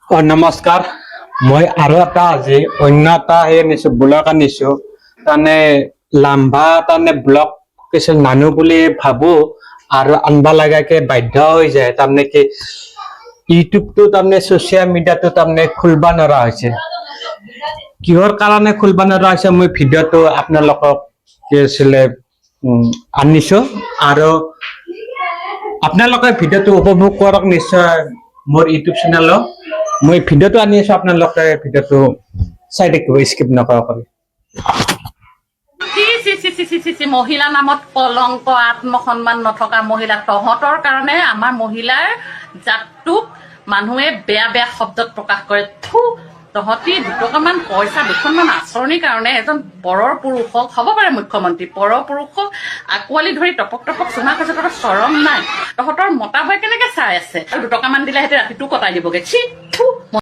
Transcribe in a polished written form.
নমস্কাৰ মই আৰু এটা আজি অন্য এটা নিছো ব্লগ আনিছো তাৰমানে লাম্বা তাৰমানে ব্লগ কিছু নানো বুলি ভাবো আৰু আনবা লাগাকে বাধ্য হৈ যায় তাৰমানে কি ইউটিউবটো তাৰমানে ছ'চিয়েল মিডিয়াটো তাৰমানে খুলবা নৰা হৈছে কিহৰ কাৰণে খুলবা নৰা হৈছে মই ভিডিঅ'টো আপোনালোকক কি আছিলে আনিছো আৰু আপোনালোকে ভিডিঅ'টো উপভোগ কৰক নিশ্চয় মোৰ ইউটিউব চেনেলত মই ভিডিঅ'টো আনি আছো আপোনালোকে ভিডিঅ'টো চাই থাকিব স্কিপ নকৰাকৈ মহিলা নামত কলংক আত্মসন্মান নথকা মহিলা তহঁতৰ কাৰণে আমাৰ মহিলাৰ জাতটোক মানুহে বেয়া বেয়া শব্দত প্ৰকাশ কৰে থু তহঁতি দুটকামান পইচা দুখনমান আঁচনিৰ কাৰণে এজন পৰৰ পুৰুষক হ'ব পাৰে মুখ্যমন্ত্ৰী পৰৰ পুৰুষক আঁকোৱালি ধৰি টপক টপক চুমা খাইছে তহঁতৰ চৰম নাই তহঁতৰ মতা হৈ কেনেকে চাই আছে আৰু দুটকামান দিলে সিহঁতে ৰাতিটো কটাই দিবগে চি